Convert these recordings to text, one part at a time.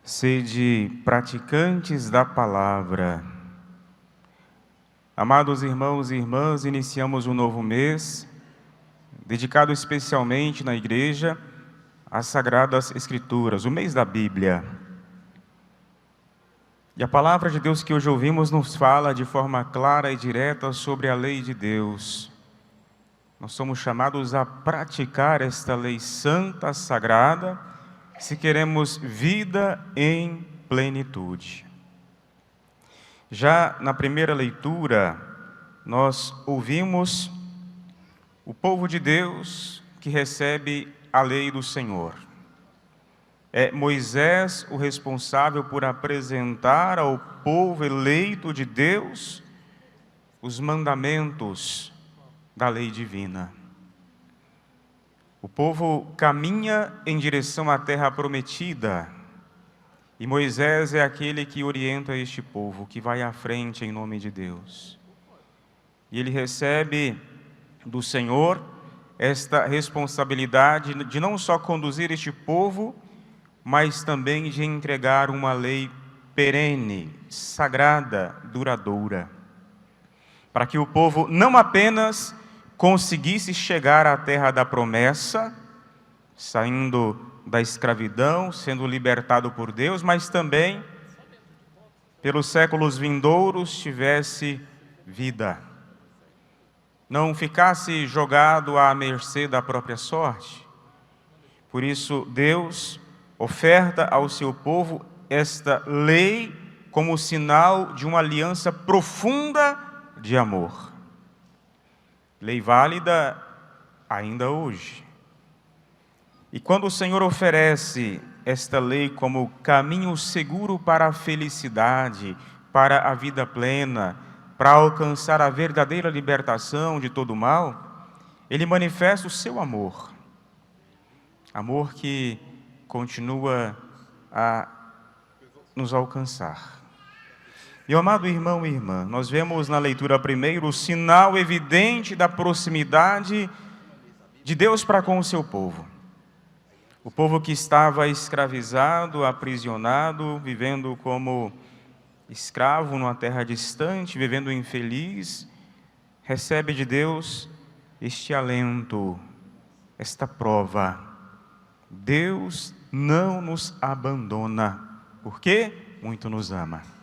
Sede praticantes da palavra. Amados irmãos e irmãs, iniciamos um novo mês, dedicado especialmente na igreja às Sagradas Escrituras, o mês da Bíblia. E a palavra de Deus que hoje ouvimos nos fala de forma clara e direta sobre a lei de Deus. Nós somos chamados a praticar esta lei santa, sagrada, se queremos vida em plenitude. Já na primeira leitura, nós ouvimos o povo de Deus que recebe a lei do Senhor. É Moisés o responsável por apresentar ao povo eleito de Deus os mandamentos da lei divina. O povo caminha em direção à terra prometida, e Moisés é aquele que orienta este povo, que vai à frente em nome de Deus. E ele recebe do Senhor esta responsabilidade de não só conduzir este povo, mas também de entregar uma lei perene, sagrada, duradoura, para que o povo não apenas conseguisse chegar à terra da promessa, saindo da escravidão, sendo libertado por Deus, mas também, pelos séculos vindouros, tivesse vida. Não ficasse jogado à mercê da própria sorte. Por isso, Deus oferta ao seu povo esta lei como sinal de uma aliança profunda de amor. Lei válida ainda hoje. E quando o Senhor oferece esta lei como caminho seguro para a felicidade, para a vida plena, para alcançar a verdadeira libertação de todo o mal, Ele manifesta o seu amor. Amor que continua a nos alcançar. Meu amado irmão e irmã, nós vemos na leitura primeiro o sinal evidente da proximidade de Deus para com o seu povo. O povo que estava escravizado, aprisionado, vivendo como escravo numa terra distante, vivendo infeliz, recebe de Deus este alento, esta prova. Deus não nos abandona, porque muito nos ama.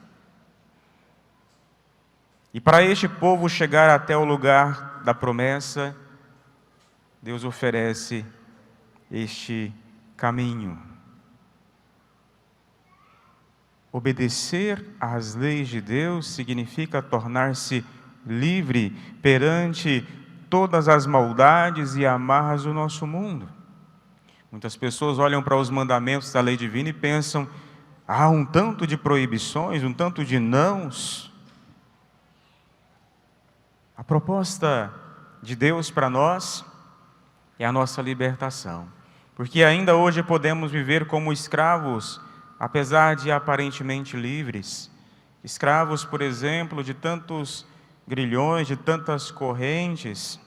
E para este povo chegar até o lugar da promessa, Deus oferece este caminho. Obedecer às leis de Deus significa tornar-se livre perante todas as maldades e amarras do nosso mundo. Muitas pessoas olham para os mandamentos da lei divina e pensam: há um tanto de proibições, um tanto de nãos. A proposta de Deus para nós é a nossa libertação, porque ainda hoje podemos viver como escravos, apesar de aparentemente livres. Escravos, por exemplo, de tantos grilhões, de tantas correntes,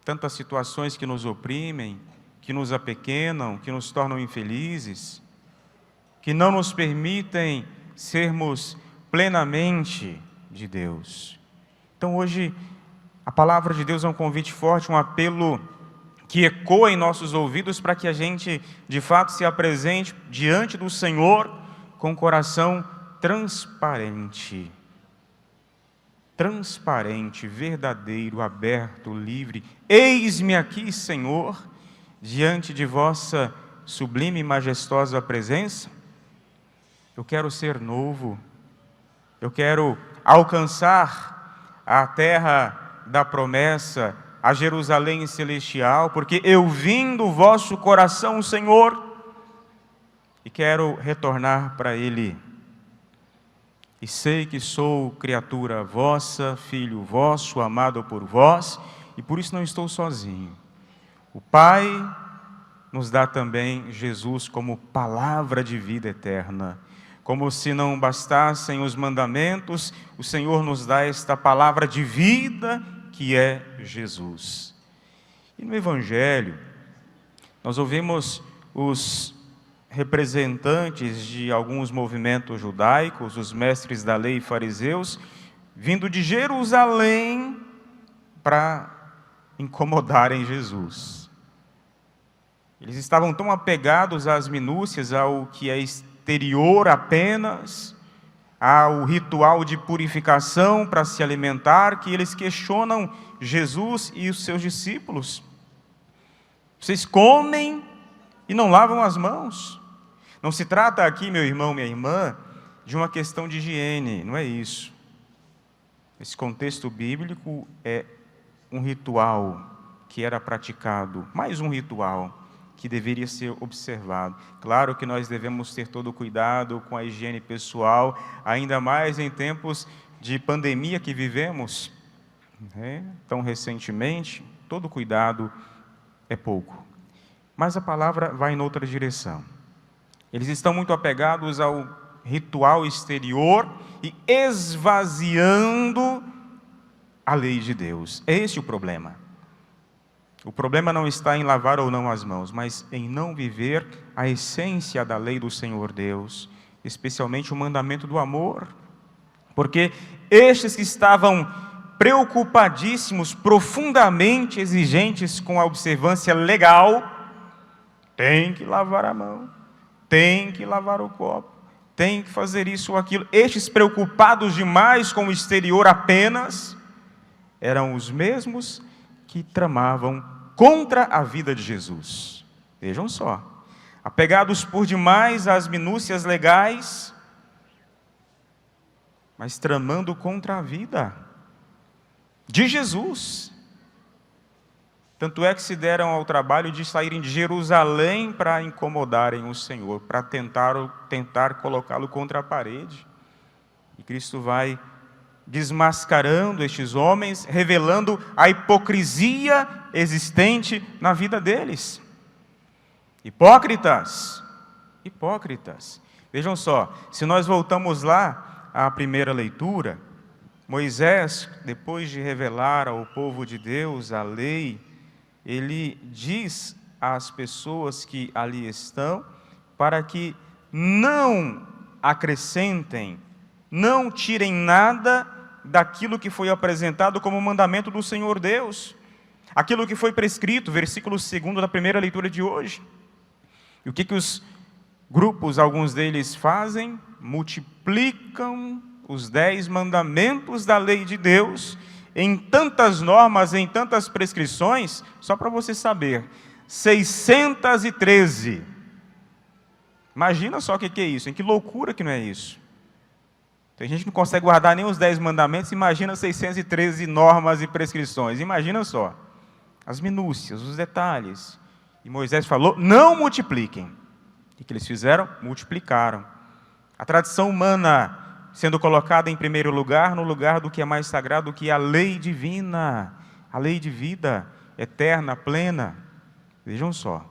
tantas situações que nos oprimem, que nos apequenam, que nos tornam infelizes, que não nos permitem sermos plenamente de Deus. Então hoje, a palavra de Deus é um convite forte, um apelo que ecoa em nossos ouvidos para que a gente, de fato, se apresente diante do Senhor com o coração transparente. Transparente, verdadeiro, aberto, livre. Eis-me aqui, Senhor, diante de vossa sublime e majestosa presença. Eu quero ser novo. Eu quero alcançar a terra da promessa, a Jerusalém celestial, porque eu vim do vosso coração, Senhor, e quero retornar para Ele. E sei que sou criatura vossa, filho vosso, amado por vós, e por isso não estou sozinho. O Pai nos dá também Jesus como palavra de vida eterna. Como se não bastassem os mandamentos, o Senhor nos dá esta palavra de vida que é Jesus. E no Evangelho, nós ouvimos os representantes de alguns movimentos judaicos, os mestres da lei e fariseus, vindo de Jerusalém para incomodarem Jesus. Eles estavam tão apegados às minúcias, ao que é exterior apenas, ao ritual de purificação para se alimentar, que eles questionam Jesus e os seus discípulos. Vocês comem e não lavam as mãos. Não se trata aqui, meu irmão, minha irmã, de uma questão de higiene, não é isso. Esse contexto bíblico é um ritual que era praticado, mais um ritual que deveria ser observado. Claro que nós devemos ter todo o cuidado com a higiene pessoal, ainda mais em tempos de pandemia que vivemos, tão recentemente, todo cuidado é pouco. Mas a palavra vai em outra direção. Eles estão muito apegados ao ritual exterior e esvaziando a lei de Deus. É esse o problema. O problema não está em lavar ou não as mãos, mas em não viver a essência da lei do Senhor Deus, especialmente o mandamento do amor. Porque estes que estavam preocupadíssimos, profundamente exigentes com a observância legal, tem que lavar a mão, tem que lavar o copo, tem que fazer isso ou aquilo. Estes preocupados demais com o exterior apenas, eram os mesmos que tramavam contra a vida de Jesus. Vejam só, apegados por demais às minúcias legais, mas tramando contra a vida de Jesus. Tanto é que se deram ao trabalho de saírem de Jerusalém para incomodarem o Senhor, para tentar colocá-lo contra a parede. E Cristo vai desmascarando estes homens, revelando a hipocrisia existente na vida deles. Hipócritas. Vejam só, se nós voltamos lá à primeira leitura, Moisés, depois de revelar ao povo de Deus a lei, ele diz às pessoas que ali estão, para que não acrescentem, não tirem nada daquilo que foi apresentado como mandamento do Senhor Deus, aquilo que foi prescrito, versículo 2 da primeira leitura de hoje. E o que os grupos, alguns deles fazem? Multiplicam os 10 mandamentos da lei de Deus em tantas normas, em tantas prescrições, só para você saber, 613. Imagina só o que é isso, hein? Que loucura que não é isso. Tem gente que não consegue guardar nem os 10 mandamentos, imagina 613 normas e prescrições. Imagina só, as minúcias, os detalhes. E Moisés falou, não multipliquem. O que eles fizeram? Multiplicaram. A tradição humana sendo colocada em primeiro lugar, no lugar do que é mais sagrado, que é a lei divina, a lei de vida eterna, plena. Vejam só,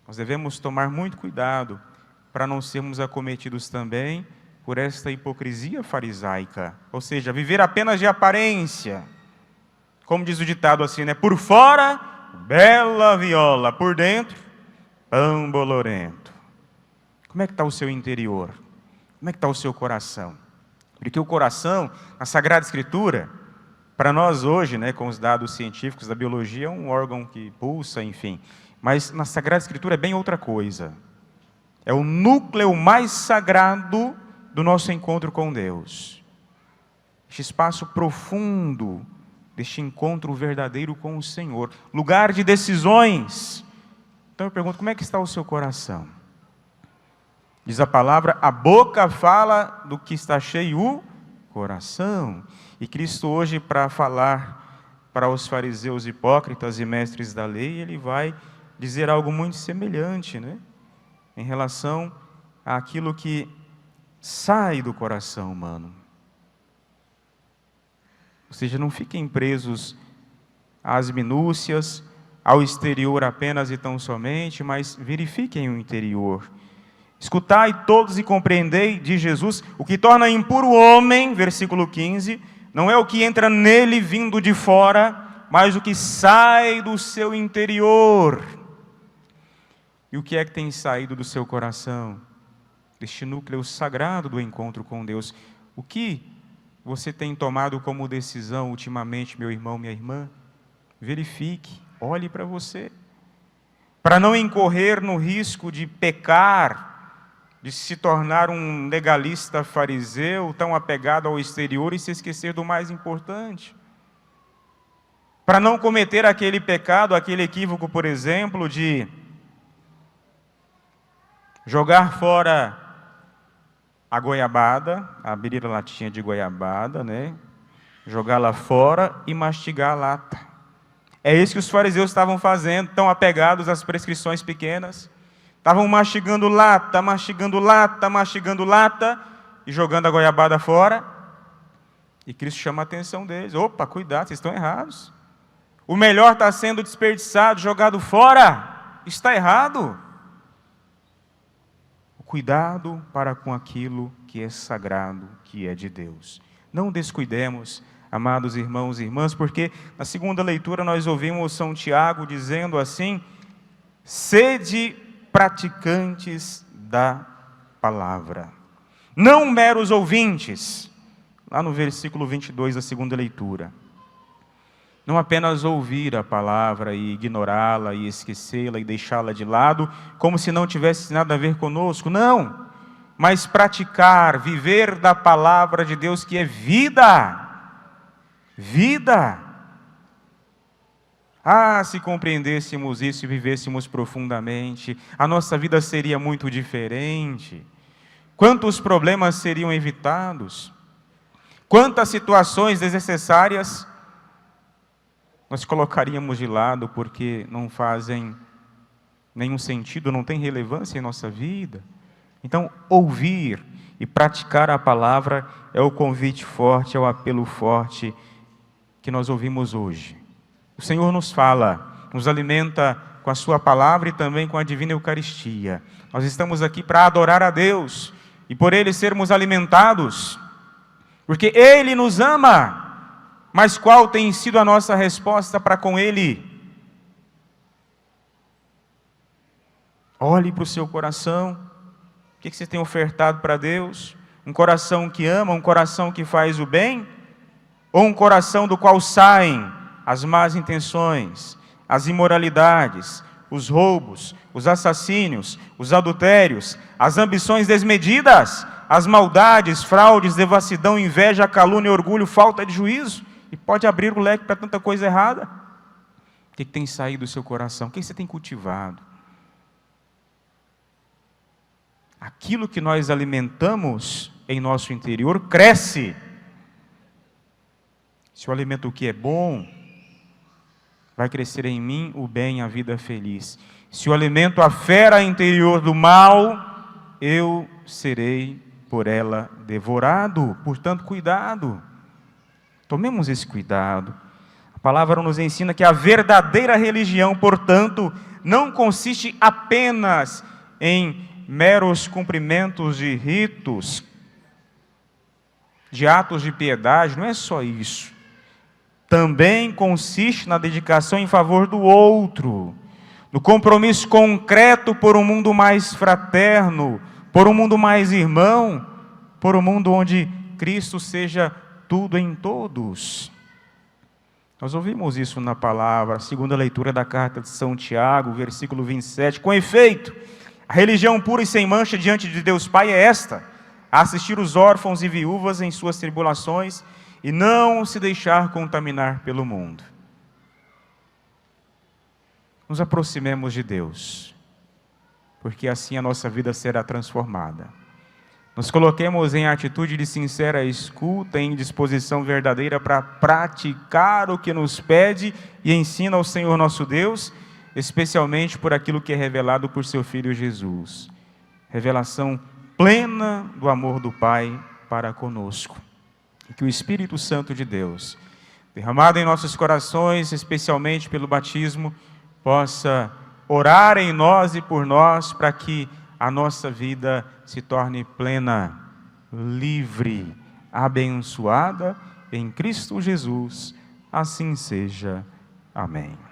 nós devemos tomar muito cuidado para não sermos acometidos também por esta hipocrisia farisaica, ou seja, viver apenas de aparência, como diz o ditado assim, né? Por fora, bela viola, por dentro, pão bolorento. Como é que está o seu interior? Como é que está o seu coração? Porque o coração, na Sagrada Escritura, para nós hoje, né, com os dados científicos da biologia, é um órgão que pulsa, enfim. Mas na Sagrada Escritura é bem outra coisa. É o núcleo mais sagrado do nosso encontro com Deus. Este espaço profundo, deste encontro verdadeiro com o Senhor. Lugar de decisões. Então eu pergunto, como é que está o seu coração? Diz a palavra, a boca fala do que está cheio o coração. E Cristo hoje, para falar para os fariseus hipócritas e mestres da lei, ele vai dizer algo muito semelhante, né? Em relação àquilo que sai do coração humano. Ou seja, não fiquem presos às minúcias, ao exterior apenas e tão somente, mas verifiquem o interior. Escutai todos e compreendei, diz Jesus, o que torna impuro o homem, versículo 15, não é o que entra nele vindo de fora, mas o que sai do seu interior. E o que é que tem saído do seu coração? Deste núcleo sagrado do encontro com Deus. O que você tem tomado como decisão ultimamente, meu irmão, minha irmã? Verifique, olhe para você. Para não incorrer no risco de pecar, de se tornar um legalista fariseu, tão apegado ao exterior e se esquecer do mais importante. Para não cometer aquele pecado, aquele equívoco, por exemplo, de jogar fora a goiabada, abrir a latinha de goiabada, né? Jogá-la fora e mastigar a lata. É isso que os fariseus estavam fazendo, tão apegados às prescrições pequenas. Estavam mastigando lata, mastigando lata, mastigando lata e jogando a goiabada fora. E Cristo chama a atenção deles. Opa, cuidado, vocês estão errados. O melhor está sendo desperdiçado, jogado fora. Está errado. Cuidado para com aquilo que é sagrado, que é de Deus. Não descuidemos, amados irmãos e irmãs, porque na segunda leitura nós ouvimos São Tiago dizendo assim: sede praticantes da palavra, não meros ouvintes, lá no versículo 22 da segunda leitura. Não apenas ouvir a palavra e ignorá-la e esquecê-la e deixá-la de lado, como se não tivesse nada a ver conosco, não. Mas praticar, viver da palavra de Deus, que é vida. Vida. Ah, se compreendêssemos isso e vivêssemos profundamente, a nossa vida seria muito diferente. Quantos problemas seriam evitados? Quantas situações desnecessárias nós colocaríamos de lado porque não fazem nenhum sentido, não tem relevância em nossa vida. Então, ouvir e praticar a palavra é o convite forte, é o apelo forte que nós ouvimos hoje. O Senhor nos fala, nos alimenta com a sua palavra e também com a divina Eucaristia. Nós estamos aqui para adorar a Deus e por Ele sermos alimentados, porque Ele nos ama. Mas qual tem sido a nossa resposta para com Ele? Olhe para o seu coração. O que você tem ofertado para Deus? Um coração que ama, um coração que faz o bem? Ou um coração do qual saem as más intenções, as imoralidades, os roubos, os assassínios, os adultérios, as ambições desmedidas, as maldades, fraudes, devassidão, inveja, calúnia, orgulho, falta de juízo? E pode abrir o leque para tanta coisa errada. O que tem saído do seu coração? O que você tem cultivado? Aquilo que nós alimentamos em nosso interior cresce. Se o alimento que é bom, vai crescer em mim o bem, a vida feliz. Se o alimento a fera interior do mal, eu serei por ela devorado. Portanto, cuidado. Tomemos esse cuidado. A palavra nos ensina que a verdadeira religião, portanto, não consiste apenas em meros cumprimentos de ritos, de atos de piedade, não é só isso. Também consiste na dedicação em favor do outro, no compromisso concreto por um mundo mais fraterno, por um mundo mais irmão, por um mundo onde Cristo seja tudo em todos. Nós ouvimos isso na palavra, a segunda leitura da carta de São Tiago, versículo 27. Com efeito, a religião pura e sem mancha diante de Deus Pai é esta: assistir os órfãos e viúvas em suas tribulações e não se deixar contaminar pelo mundo. Nos aproximemos de Deus, porque assim a nossa vida será transformada. Nos coloquemos em atitude de sincera escuta, em disposição verdadeira para praticar o que nos pede e ensina o Senhor nosso Deus, especialmente por aquilo que é revelado por seu Filho Jesus. Revelação plena do amor do Pai para conosco. E que o Espírito Santo de Deus, derramado em nossos corações, especialmente pelo batismo, possa orar em nós e por nós, para que a nossa vida se torne plena, livre, abençoada em Cristo Jesus. Assim seja. Amém.